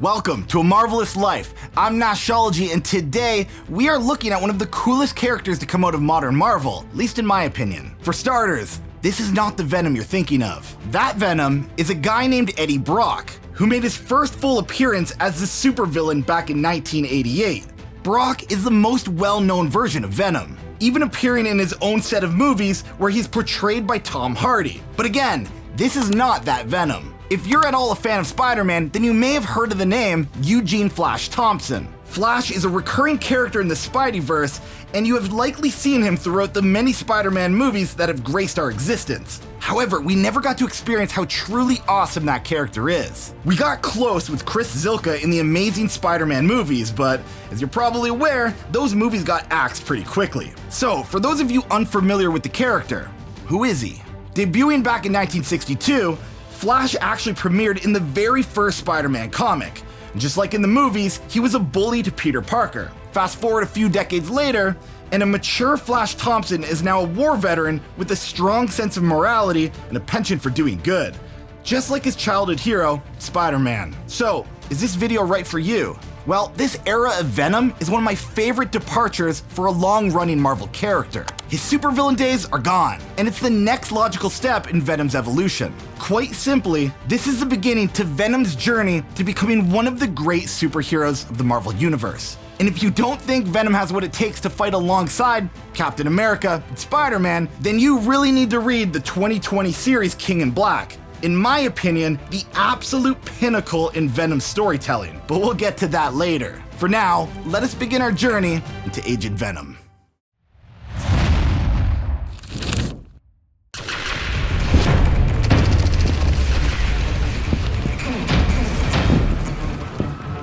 Welcome to A Marvelous Life. I'm Nashology, and today we are looking at one of the coolest characters to come out of modern Marvel, at least in my opinion. For starters, this is not the Venom you're thinking of. That Venom is a guy named Eddie Brock, who made his first full appearance as the supervillain back in 1988. Brock is the most well-known version of Venom, even appearing in his own set of movies where he's portrayed by Tom Hardy. But again, this is not that Venom. If you're at all a fan of Spider-Man, then you may have heard of the name Eugene Flash Thompson. Flash is a recurring character in the Spideyverse, and you have likely seen him throughout the many Spider-Man movies that have graced our existence. However, we never got to experience how truly awesome that character is. We got close with Chris Zilka in the Amazing Spider-Man movies, but as you're probably aware, those movies got axed pretty quickly. So, for those of you unfamiliar with the character, who is he? Debuting back in 1962, Flash actually premiered in the very first Spider-Man comic. Just like in the movies, he was a bully to Peter Parker. Fast forward a few decades later, and a mature Flash Thompson is now a war veteran with a strong sense of morality and a penchant for doing good. Just like his childhood hero, Spider-Man. So, is this video right for you? Well, this era of Venom is one of my favorite departures for a long-running Marvel character. His supervillain days are gone, and it's the next logical step in Venom's evolution. Quite simply, this is the beginning to Venom's journey to becoming one of the great superheroes of the Marvel Universe. And if you don't think Venom has what it takes to fight alongside Captain America and Spider-Man, then you really need to read the 2020 series King in Black. In my opinion, the absolute pinnacle in Venom's storytelling, but we'll get to that later. For now, let us begin our journey into Agent Venom.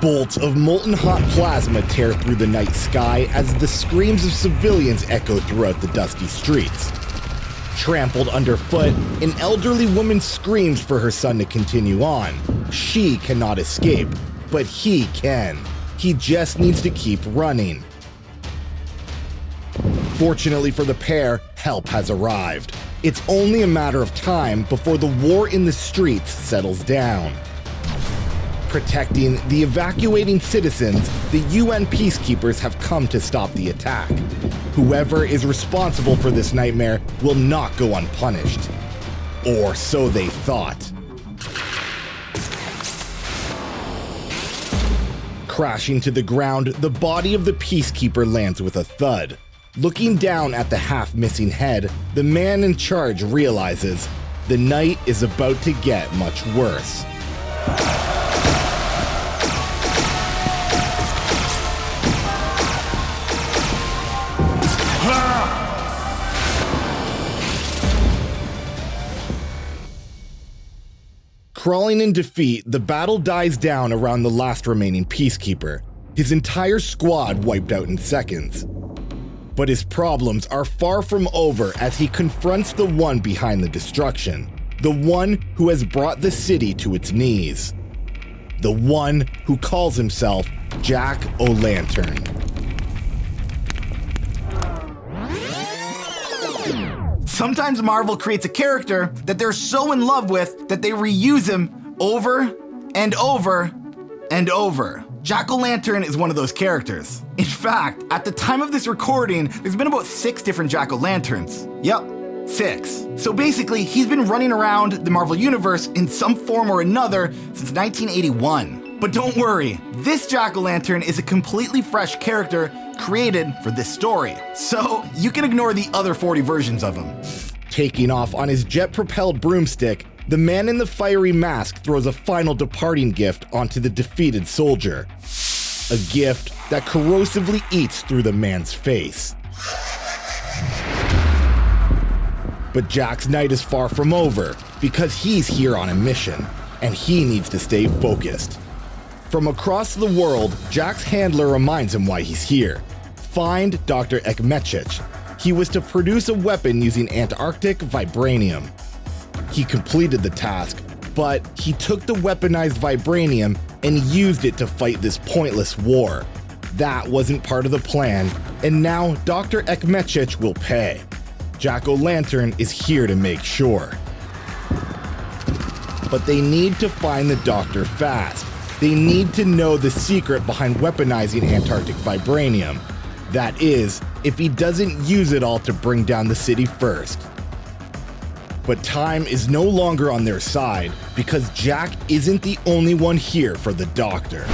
Bolts of molten hot plasma tear through the night sky as the screams of civilians echo throughout the dusty streets. Trampled underfoot, an elderly woman screams for her son to continue on. She cannot escape, but he can. He just needs to keep running. Fortunately for the pair, help has arrived. It's only a matter of time before the war in the streets settles down. Protecting the evacuating citizens, the UN peacekeepers have come to stop the attack. Whoever is responsible for this nightmare will not go unpunished. Or so they thought. Crashing to the ground, the body of the peacekeeper lands with a thud. Looking down at the half-missing head, the man in charge realizes the night is about to get much worse. Crawling in defeat, the battle dies down around the last remaining peacekeeper, his entire squad wiped out in seconds. But his problems are far from over as he confronts the one behind the destruction, the one who has brought the city to its knees, the one who calls himself Jack-O-Lantern. Sometimes Marvel creates a character that they're so in love with that they reuse him over and over and over. Jack-O-Lantern is one of those characters. In fact, at the time of this recording, there's been about 6 different Jack-O-Lanterns. Yep, 6. So basically, he's been running around the Marvel Universe in some form or another since 1981. But don't worry, this Jack-O-Lantern is a completely fresh character created for this story, so you can ignore the other 40 versions of him. Taking off on his jet-propelled broomstick, the man in the fiery mask throws a final departing gift onto the defeated soldier. A gift that corrosively eats through the man's face. But Jack's night is far from over, because he's here on a mission, and he needs to stay focused. From across the world, Jack's handler reminds him why he's here. Find Dr. Ekmechich. He was to produce a weapon using Antarctic vibranium. He completed the task, but he took the weaponized vibranium and used it to fight this pointless war. That wasn't part of the plan, and now Dr. Ekmechich will pay. Jack-O-Lantern is here to make sure. But they need to find the doctor fast. They need to know the secret behind weaponizing Antarctic vibranium. That is, if he doesn't use it all to bring down the city first. But time is no longer on their side, because Jack isn't the only one here for the Doctor.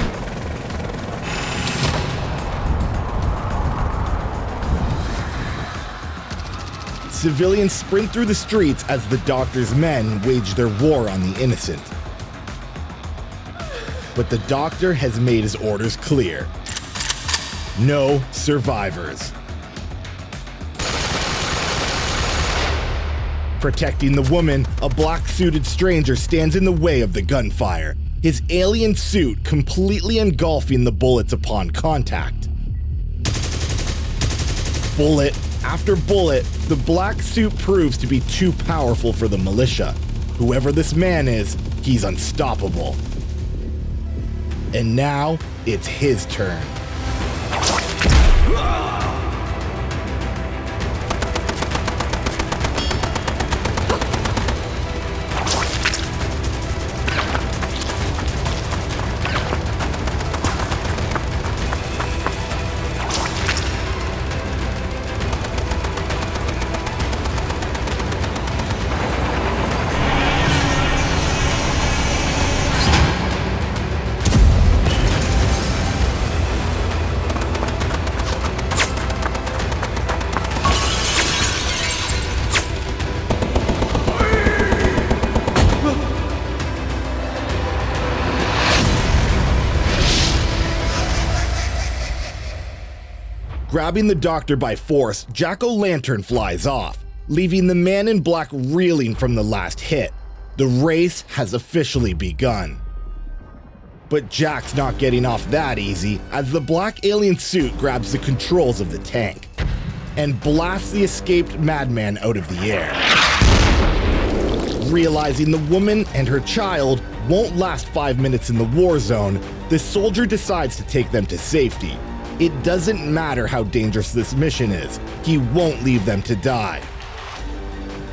Civilians sprint through the streets as the Doctor's men wage their war on the innocent. But the Doctor has made his orders clear. No survivors. Protecting the woman, a black-suited stranger stands in the way of the gunfire, his alien suit completely engulfing the bullets upon contact. Bullet after bullet, the black suit proves to be too powerful for the militia. Whoever this man is, he's unstoppable. And now, it's his turn. Grabbing the Doctor by force, Jack-o'-lantern flies off, leaving the man in black reeling from the last hit. The race has officially begun. But Jack's not getting off that easy, as the black alien suit grabs the controls of the tank and blasts the escaped madman out of the air. Realizing the woman and her child won't last 5 minutes in the war zone, the soldier decides to take them to safety. It doesn't matter how dangerous this mission is, he won't leave them to die.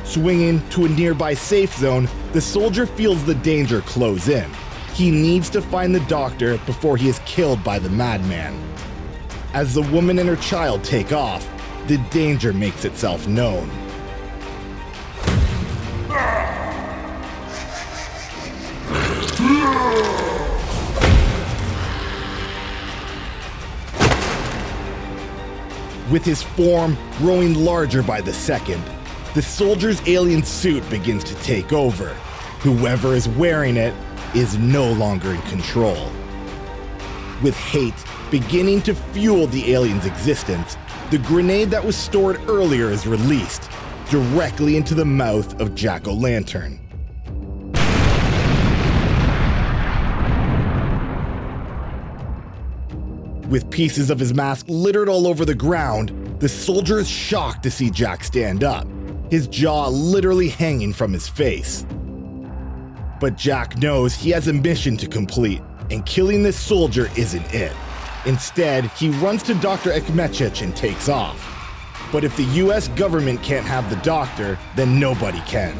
Swinging to a nearby safe zone, the soldier feels the danger close in. He needs to find the Doctor before he is killed by the madman. As the woman and her child take off, the danger makes itself known. With his form growing larger by the second, the soldier's alien suit begins to take over. Whoever is wearing it is no longer in control. With hate beginning to fuel the alien's existence, the grenade that was stored earlier is released, directly into the mouth of Jack-o'-lantern. With pieces of his mask littered all over the ground, the soldier is shocked to see Jack stand up, his jaw literally hanging from his face. But Jack knows he has a mission to complete, and killing this soldier isn't it. Instead, he runs to Dr. Ekmechich and takes off. But if the US government can't have the Doctor, then nobody can.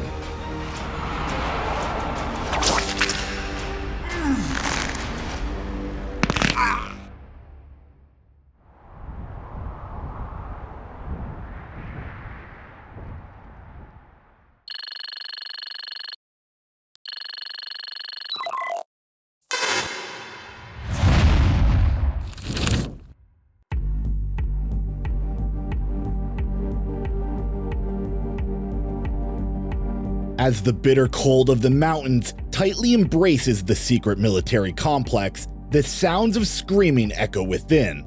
As the bitter cold of the mountains tightly embraces the secret military complex, the sounds of screaming echo within.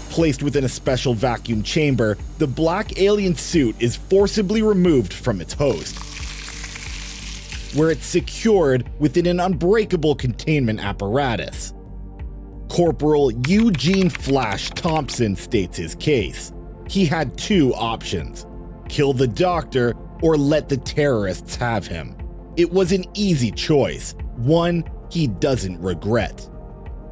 Placed within a special vacuum chamber, the black alien suit is forcibly removed from its host, where it's secured within an unbreakable containment apparatus. Corporal Eugene Flash Thompson states his case. He had two options: kill the Doctor or let the terrorists have him. It was an easy choice, one he doesn't regret.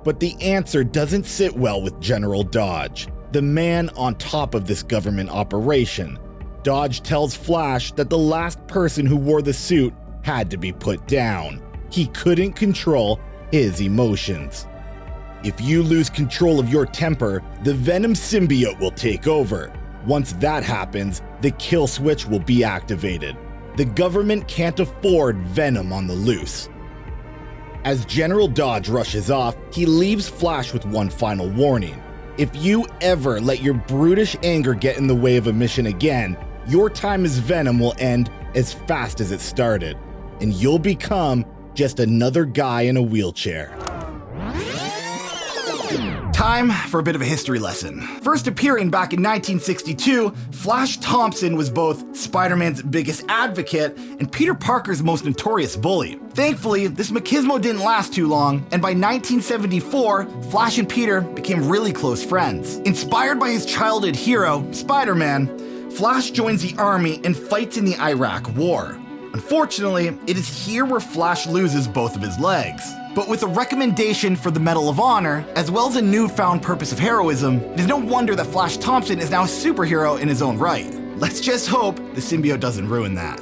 But the answer doesn't sit well with General Dodge, the man on top of this government operation. Dodge tells Flash that the last person who wore the suit had to be put down. he couldn't control his emotions. If you lose control of your temper, the Venom symbiote will take over. Once that happens, the kill switch will be activated. The government can't afford Venom on the loose. As General Dodge rushes off, he leaves Flash with one final warning. If you ever let your brutish anger get in the way of a mission again, your time as Venom will end as fast as it started, and you'll become just another guy in a wheelchair. Time for a bit of a history lesson. First appearing back in 1962, Flash Thompson was both Spider-Man's biggest advocate and Peter Parker's most notorious bully. Thankfully, this machismo didn't last too long, and by 1974, Flash and Peter became really close friends. Inspired by his childhood hero, Spider-Man, Flash joins the army and fights in the Iraq War. Unfortunately, it is here where Flash loses both of his legs. But with a recommendation for the Medal of Honor, as well as a newfound purpose of heroism, it is no wonder that Flash Thompson is now a superhero in his own right. Let's just hope the symbiote doesn't ruin that.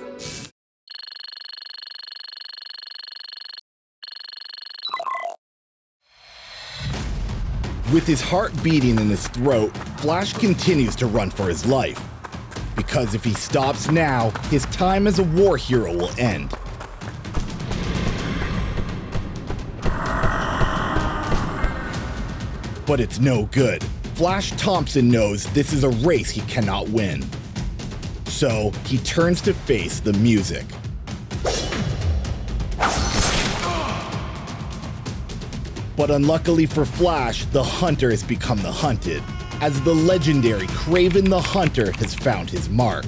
With his heart beating in his throat, Flash continues to run for his life. Because if he stops now, his time as a war hero will end. But it's no good. Flash Thompson knows this is a race he cannot win. So he turns to face the music. But unluckily for Flash, the hunter has become the hunted, as the legendary Kraven the Hunter has found his mark.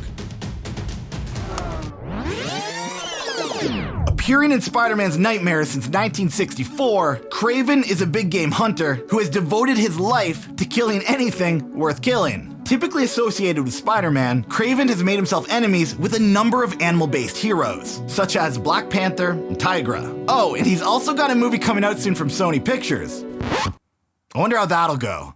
Appearing in Spider-Man's nightmares since 1964, Kraven is a big game hunter who has devoted his life to killing anything worth killing. Typically associated with Spider-Man, Kraven has made himself enemies with a number of animal-based heroes, such as Black Panther and Tigra. Oh, and he's also got a movie coming out soon from Sony Pictures. I wonder how that'll go.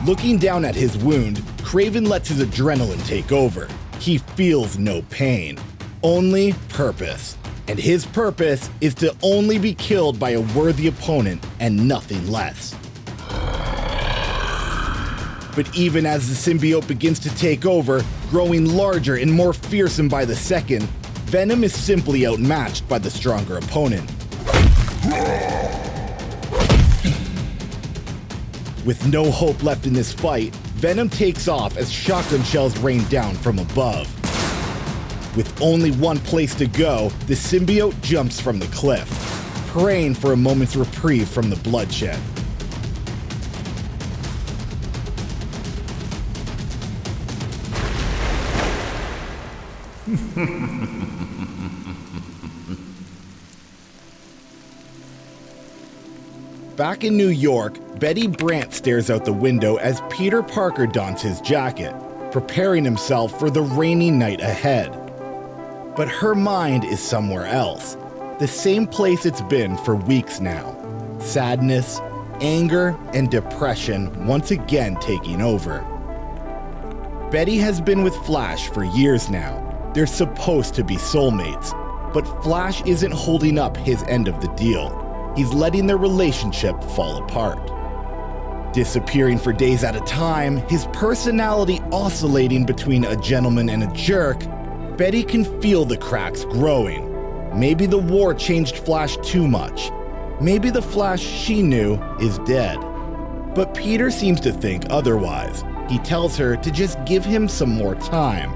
Looking down at his wound, Kraven lets his adrenaline take over. He feels no pain, only purpose. And his purpose is to only be killed by a worthy opponent and nothing less. But even as the symbiote begins to take over, growing larger and more fearsome by the second, Venom is simply outmatched by the stronger opponent. With no hope left in this fight, Venom takes off as shotgun shells rain down from above. With only one place to go, the symbiote jumps from the cliff, praying for a moment's reprieve from the bloodshed. Back in New York, Betty Brant stares out the window as Peter Parker dons his jacket, preparing himself for the rainy night ahead. But her mind is somewhere else, the same place it's been for weeks now. Sadness, anger, and depression once again taking over. Betty has been with Flash for years now. They're supposed to be soulmates, but Flash isn't holding up his end of the deal. He's letting their relationship fall apart. Disappearing for days at a time, his personality oscillating between a gentleman and a jerk, Betty can feel the cracks growing. Maybe the war changed Flash too much. Maybe the Flash she knew is dead. But Peter seems to think otherwise. He tells her to just give him some more time.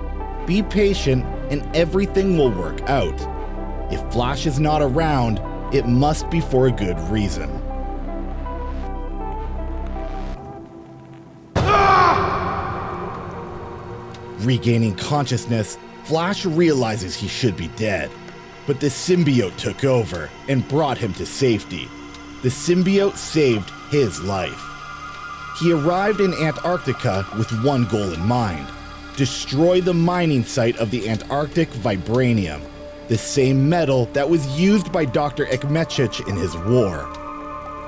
Be patient and everything will work out. If Flash is not around, it must be for a good reason. Regaining consciousness, Flash realizes he should be dead. But the symbiote took over and brought him to safety. The symbiote saved his life. He arrived in Antarctica with one goal in mind: destroy the mining site of the Antarctic vibranium, the same metal that was used by Dr. Ekmechich in his war.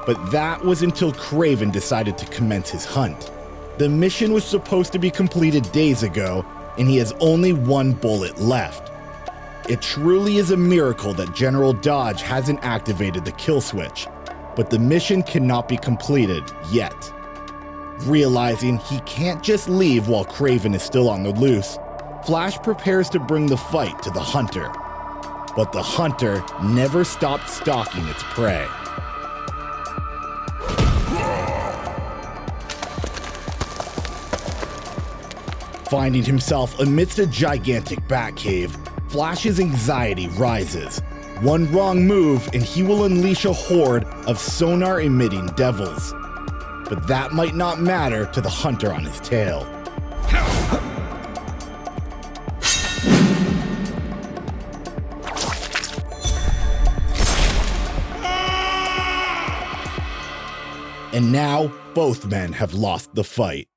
But that was until Kraven decided to commence his hunt. The mission was supposed to be completed days ago, and he has only one bullet left. It truly is a miracle that General Dodge hasn't activated the kill switch, but the mission cannot be completed yet. Realizing he can't just leave while Kraven is still on the loose, Flash prepares to bring the fight to the Hunter. But the Hunter never stopped stalking its prey. Finding himself amidst a gigantic bat cave, Flash's anxiety rises. One wrong move and he will unleash a horde of sonar-emitting devils. But that might not matter to the Hunter on his tail. And now, both men have lost the fight.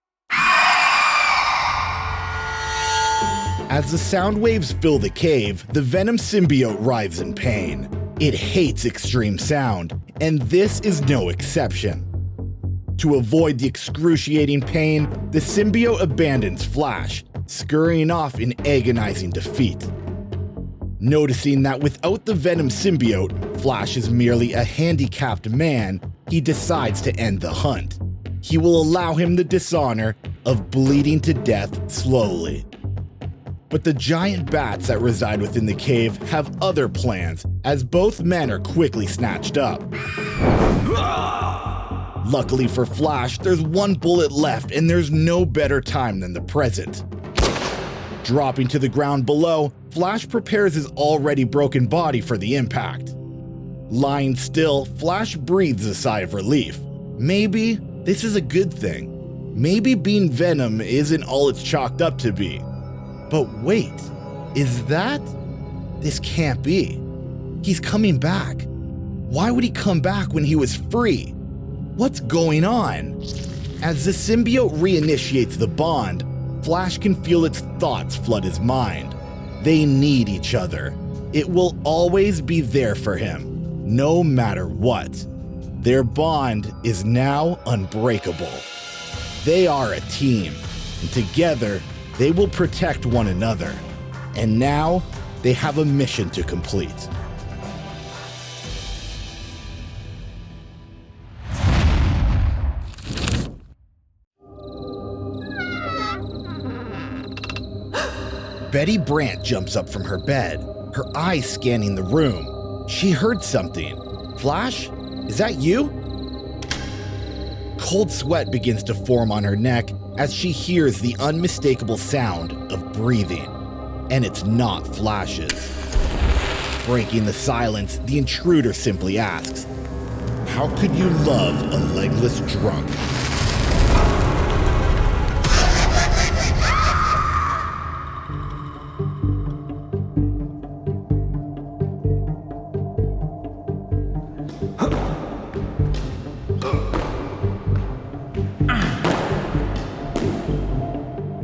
As the sound waves fill the cave, the Venom symbiote writhes in pain. It hates extreme sound, and this is no exception. To avoid the excruciating pain, the symbiote abandons Flash, scurrying off in agonizing defeat. Noticing that without the Venom symbiote, Flash is merely a handicapped man, he decides to end the hunt. He will allow him the dishonor of bleeding to death slowly. But the giant bats that reside within the cave have other plans, as both men are quickly snatched up. Luckily for Flash, there's one bullet left and there's no better time than the present. Dropping to the ground below, Flash prepares his already broken body for the impact. Lying still, Flash breathes a sigh of relief. Maybe this is a good thing. Maybe being Venom isn't all it's chalked up to be. But wait, is that? This can't be. He's coming back. Why would he come back when he was free? What's going on? As the symbiote reinitiates the bond, Flash can feel its thoughts flood his mind. They need each other. It will always be there for him, no matter what. Their bond is now unbreakable. They are a team, and together, they will protect one another. And now, they have a mission to complete. Betty Brant jumps up from her bed, her eyes scanning the room. She heard something. Flash? Is that you? Cold sweat begins to form on her neck as she hears the unmistakable sound of breathing. And it's not Flash's. Breaking the silence, the intruder simply asks, "How could you love a legless drunk?"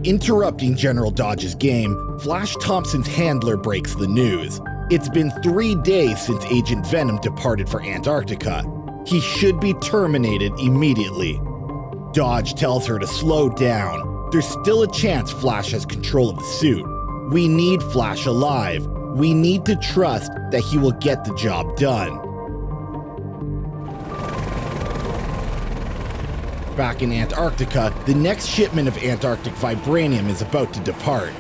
Interrupting General Dodge's game, Flash Thompson's handler breaks the news. It's been 3 days since Agent Venom departed for Antarctica. He should be terminated immediately. Dodge tells her to slow down. There's still a chance Flash has control of the suit. We need Flash alive. We need to trust that he will get the job done. Back in Antarctica, the next shipment of Antarctic vibranium is about to depart.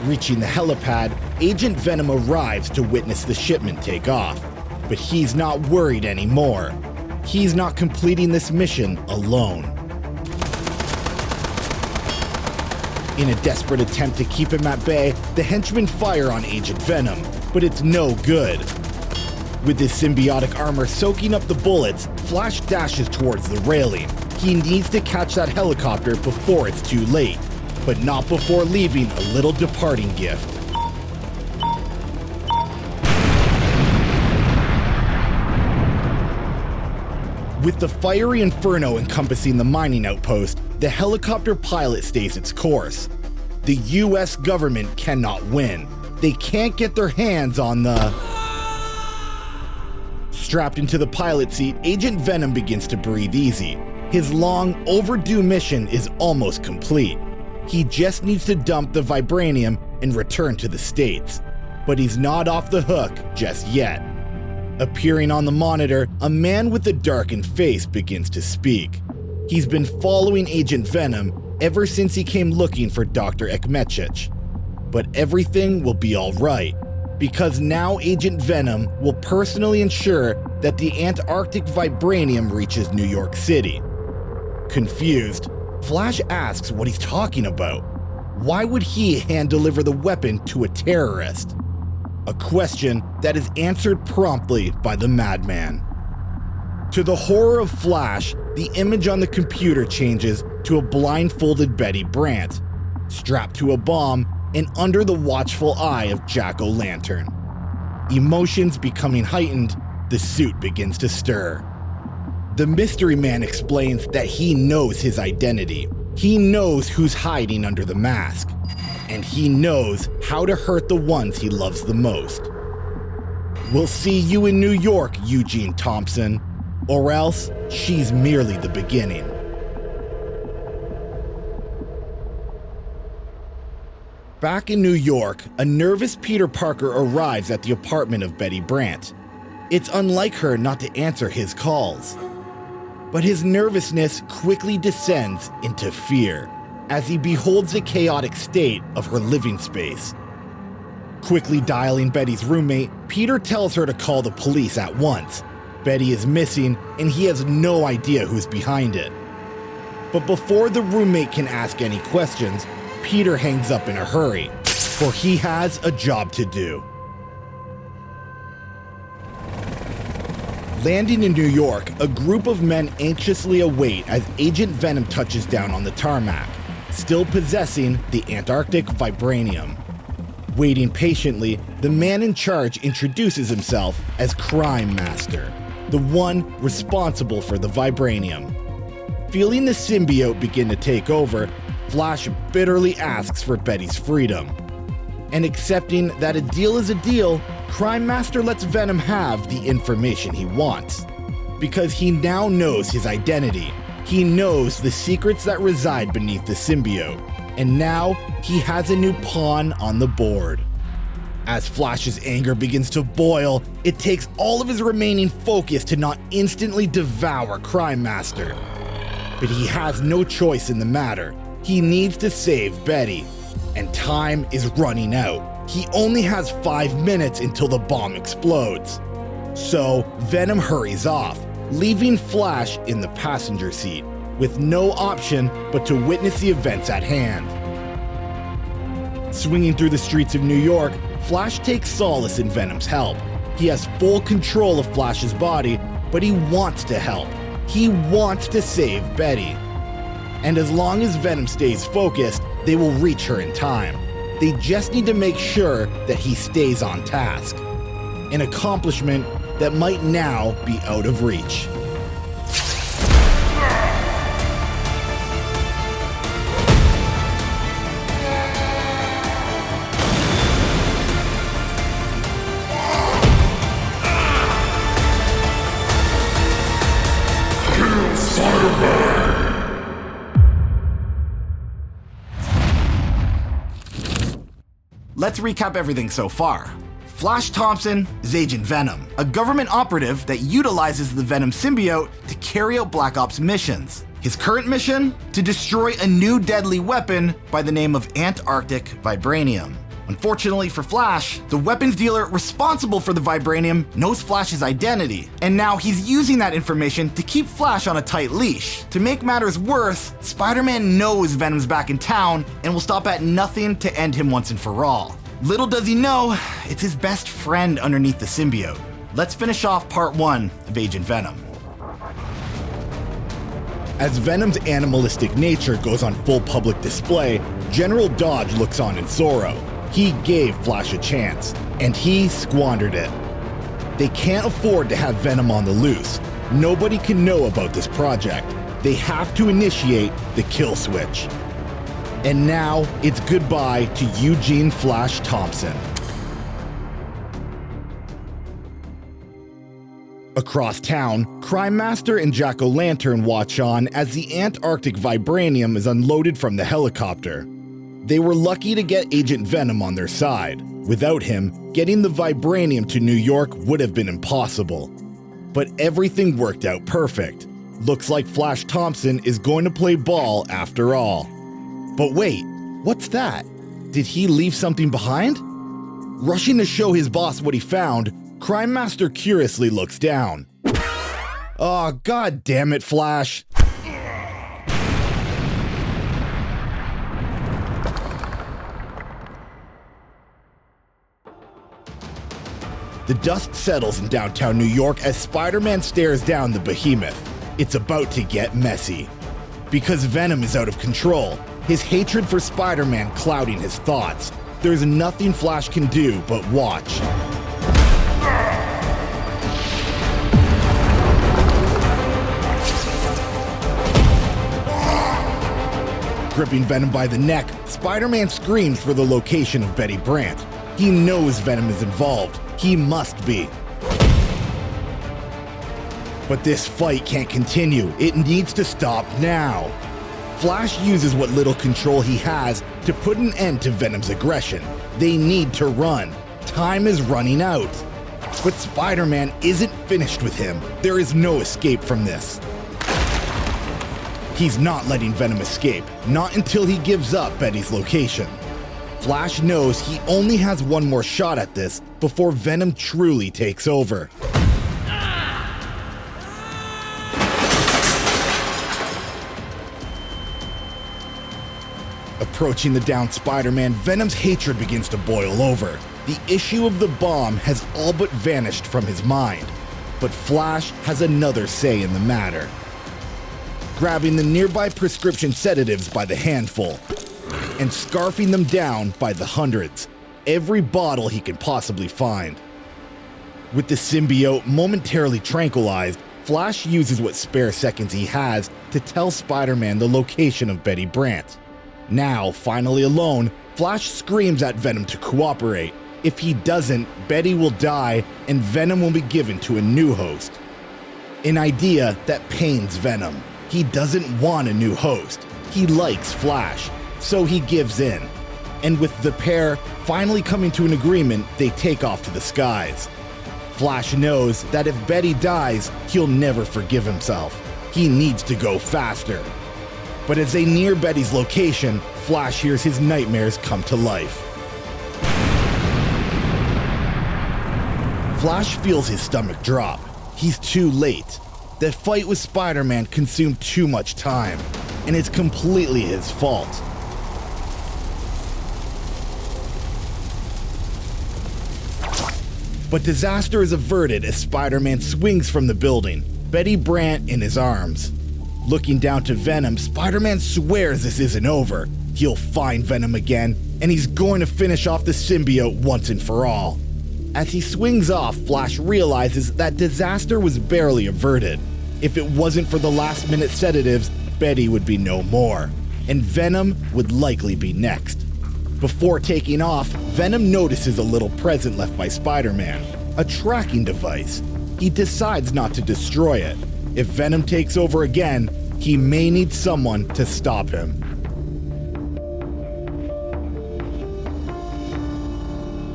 Reaching the helipad, Agent Venom arrives to witness the shipment take off. But he's not worried anymore. He's not completing this mission alone. In a desperate attempt to keep him at bay, the henchmen fire on Agent Venom, but it's no good. With his symbiotic armor soaking up the bullets, Flash dashes towards the railing. He needs to catch that helicopter before it's too late, but not before leaving a little departing gift. With the fiery inferno encompassing the mining outpost, the helicopter pilot stays its course. The US government cannot win. They can't get their hands on the... Strapped into the pilot seat, Agent Venom begins to breathe easy. His long, overdue mission is almost complete. He just needs to dump the vibranium and return to the States. But he's not off the hook just yet. Appearing on the monitor, a man with a darkened face begins to speak. He's been following Agent Venom ever since he came looking for Dr. Ekmechich. But everything will be alright, because now Agent Venom will personally ensure that the Antarctic vibranium reaches New York City. Confused, Flash asks what he's talking about. Why would he hand-deliver the weapon to a terrorist? A question that is answered promptly by the madman. To the horror of Flash, the image on the computer changes to a blindfolded Betty Brant, strapped to a bomb and under the watchful eye of Jack-O-Lantern. Emotions becoming heightened, the suit begins to stir. The mystery man explains that he knows his identity. He knows who's hiding under the mask. And he knows how to hurt the ones he loves the most. We'll see you in New York, Eugene Thompson. Or else, she's merely the beginning. Back in New York, a nervous Peter Parker arrives at the apartment of Betty Brant. It's unlike her not to answer his calls. But his nervousness quickly descends into fear as he beholds the chaotic state of her living space. Quickly dialing Betty's roommate, Peter tells her to call the police at once. Betty is missing, and he has no idea who's behind it. But before the roommate can ask any questions, Peter hangs up in a hurry, for he has a job to do. Landing in New York, a group of men anxiously await as Agent Venom touches down on the tarmac, still possessing the Antarctic vibranium. Waiting patiently, the man in charge introduces himself as Crime Master, the one responsible for the vibranium. Feeling the symbiote begin to take over, Flash bitterly asks for Betty's freedom. And accepting that a deal is a deal, Crime Master lets Venom have the information he wants. Because he now knows his identity. He knows the secrets that reside beneath the symbiote. And now, he has a new pawn on the board. As Flash's anger begins to boil, it takes all of his remaining focus to not instantly devour Crime Master. But he has no choice in the matter. He needs to save Betty. And time is running out. He only has 5 minutes until the bomb explodes. So, Venom hurries off, leaving Flash in the passenger seat, with no option but to witness the events at hand. Swinging through the streets of New York, Flash takes solace in Venom's help. He has full control of Flash's body, but he wants to help. He wants to save Betty. And as long as Venom stays focused, they will reach her in time. They just need to make sure that he stays on task. An accomplishment that might now be out of reach. Let's recap everything so far. Flash Thompson is Agent Venom, a government operative that utilizes the Venom symbiote to carry out Black Ops missions. His current mission? To destroy a new deadly weapon by the name of Antarctic vibranium. Unfortunately for Flash, the weapons dealer responsible for the vibranium knows Flash's identity, and now he's using that information to keep Flash on a tight leash. To make matters worse, Spider-Man knows Venom's back in town and will stop at nothing to end him once and for all. Little does he know, it's his best friend underneath the symbiote. Let's finish off part 1 of Agent Venom. As Venom's animalistic nature goes on full public display, General Dodge looks on in sorrow. He gave Flash a chance, and he squandered it. They can't afford to have Venom on the loose. Nobody can know about this project. They have to initiate the kill switch. And now, it's goodbye to Eugene Flash Thompson. Across town, Crime Master and Jack-o'-lantern watch on as the Antarctic vibranium is unloaded from the helicopter. They were lucky to get Agent Venom on their side. Without him, getting the vibranium to New York would have been impossible. But everything worked out perfect. Looks like Flash Thompson is going to play ball after all. But wait, what's that? Did he leave something behind? Rushing to show his boss what he found, Crime Master curiously looks down. Aw, god damn it, Flash. The dust settles in downtown New York as Spider-Man stares down the behemoth. It's about to get messy. Because Venom is out of control, his hatred for Spider-Man clouding his thoughts. There's nothing Flash can do but watch. Gripping Venom by the neck, Spider-Man screams for the location of Betty Brant. He knows Venom is involved. He must be. But this fight can't continue. It needs to stop now. Flash uses what little control he has to put an end to Venom's aggression. They need to run. Time is running out. But Spider-Man isn't finished with him. There is no escape from this. He's not letting Venom escape, not until he gives up Betty's location. Flash knows he only has one more shot at this before Venom truly takes over. Approaching the downed Spider-Man, Venom's hatred begins to boil over. The issue of the bomb has all but vanished from his mind. But Flash has another say in the matter. Grabbing the nearby prescription sedatives by the handful and scarfing them down by the hundreds, every bottle he can possibly find. With the symbiote momentarily tranquilized, Flash uses what spare seconds he has to tell Spider-Man the location of Betty Brant. Now, finally alone, Flash screams at Venom to cooperate. If he doesn't, Betty will die and Venom will be given to a new host. An idea that pains Venom. He doesn't want a new host. He likes Flash, so he gives in. And with the pair finally coming to an agreement, they take off to the skies. Flash knows that if Betty dies, he'll never forgive himself. He needs to go faster. But as they near Betty's location, Flash hears his nightmares come to life. Flash feels his stomach drop. He's too late. That fight with Spider-Man consumed too much time, and it's completely his fault. But disaster is averted as Spider-Man swings from the building, Betty Brant in his arms. Looking down to Venom, Spider-Man swears this isn't over. He'll find Venom again, and he's going to finish off the symbiote once and for all. As he swings off, Flash realizes that disaster was barely averted. If it wasn't for the last-minute sedatives, Betty would be no more, and Venom would likely be next. Before taking off, Venom notices a little present left by Spider-Man, a tracking device. He decides not to destroy it. If Venom takes over again, he may need someone to stop him.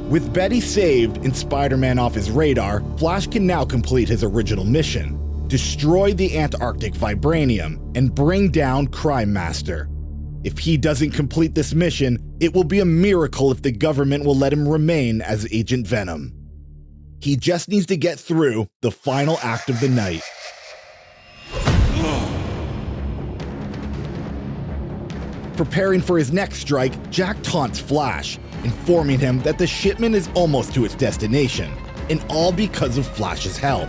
With Betty saved and Spider-Man off his radar, Flash can now complete his original mission: destroy the Antarctic vibranium and bring down Crime Master. If he doesn't complete this mission, it will be a miracle if the government will let him remain as Agent Venom. He just needs to get through the final act of the night. Preparing for his next strike, Jack taunts Flash, informing him that the shipment is almost to its destination, and all because of Flash's help.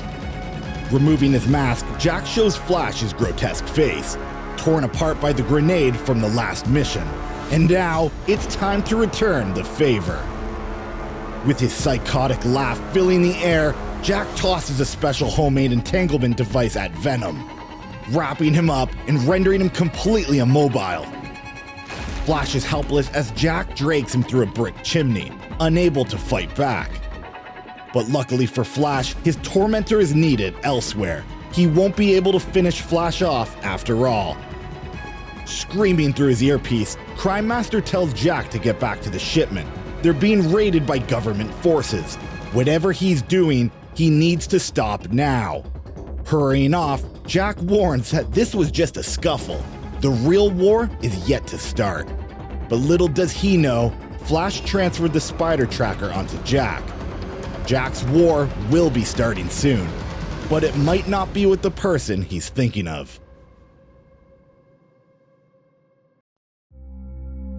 Removing his mask, Jack shows Flash his grotesque face, torn apart by the grenade from the last mission. And now, it's time to return the favor. With his psychotic laugh filling the air, Jack tosses a special homemade entanglement device at Venom, wrapping him up and rendering him completely immobile. Flash is helpless as Jack drags him through a brick chimney, unable to fight back. But luckily for Flash, his tormentor is needed elsewhere. He won't be able to finish Flash off after all. Screaming through his earpiece, Crime Master tells Jack to get back to the shipment. They're being raided by government forces. Whatever he's doing, he needs to stop now. Hurrying off, Jack warns that this was just a scuffle. The real war is yet to start. But little does he know, Flash transferred the spider tracker onto Jack. Jack's war will be starting soon, but it might not be with the person he's thinking of.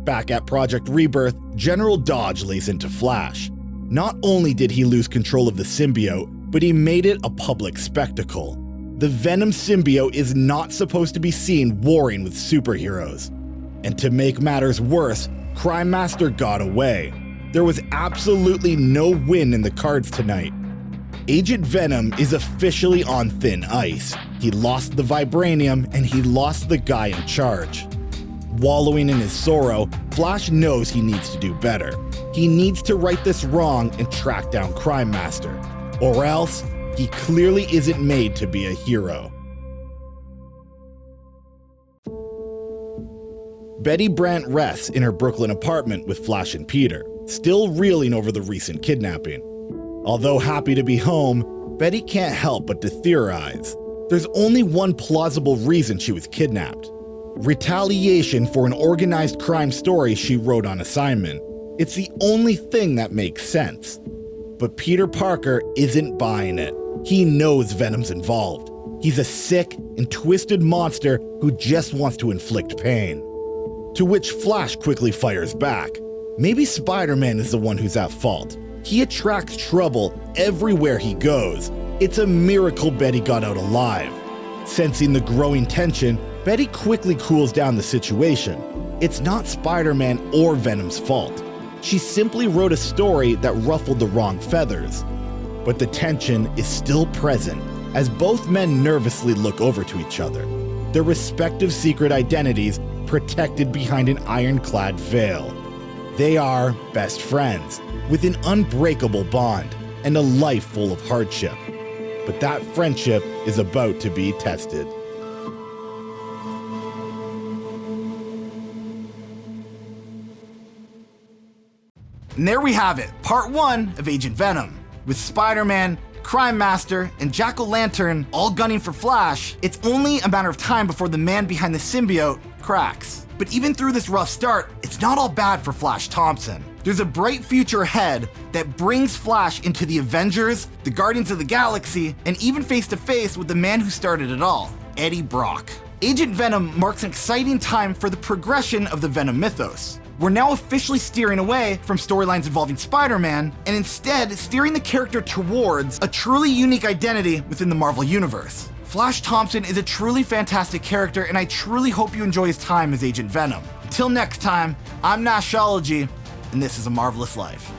Back at Project Rebirth, General Dodge lays into Flash. Not only did he lose control of the symbiote, but he made it a public spectacle. The Venom symbiote is not supposed to be seen warring with superheroes. And to make matters worse, Crime Master got away. There was absolutely no win in the cards tonight. Agent Venom is officially on thin ice. He lost the vibranium and he lost the guy in charge. Wallowing in his sorrow, Flash knows he needs to do better. He needs to right this wrong and track down Crime Master. Or else, he clearly isn't made to be a hero. Betty Brant rests in her Brooklyn apartment with Flash and Peter, still reeling over the recent kidnapping. Although happy to be home, Betty can't help but to theorize. There's only one plausible reason she was kidnapped. Retaliation for an organized crime story she wrote on assignment. It's the only thing that makes sense. But Peter Parker isn't buying it. He knows Venom's involved. He's a sick and twisted monster who just wants to inflict pain. To which Flash quickly fires back. Maybe Spider-Man is the one who's at fault. He attracts trouble everywhere he goes. It's a miracle Betty got out alive. Sensing the growing tension, Betty quickly cools down the situation. It's not Spider-Man or Venom's fault. She simply wrote a story that ruffled the wrong feathers. But the tension is still present as both men nervously look over to each other, their respective secret identities protected behind an ironclad veil. They are best friends, with an unbreakable bond and a life full of hardship. But that friendship is about to be tested. And there we have it, part 1 of Agent Venom. With Spider-Man, Crime Master, and Jack-o'-lantern all gunning for Flash, it's only a matter of time before the man behind the symbiote cracks. But even through this rough start, it's not all bad for Flash Thompson. There's a bright future ahead that brings Flash into the Avengers, the Guardians of the Galaxy, and even face-to-face with the man who started it all, Eddie Brock. Agent Venom marks an exciting time for the progression of the Venom mythos. We're now officially steering away from storylines involving Spider-Man, and instead steering the character towards a truly unique identity within the Marvel Universe. Flash Thompson is a truly fantastic character, and I truly hope you enjoy his time as Agent Venom. Until next time, I'm Nashology, and this is A Marvelous Life.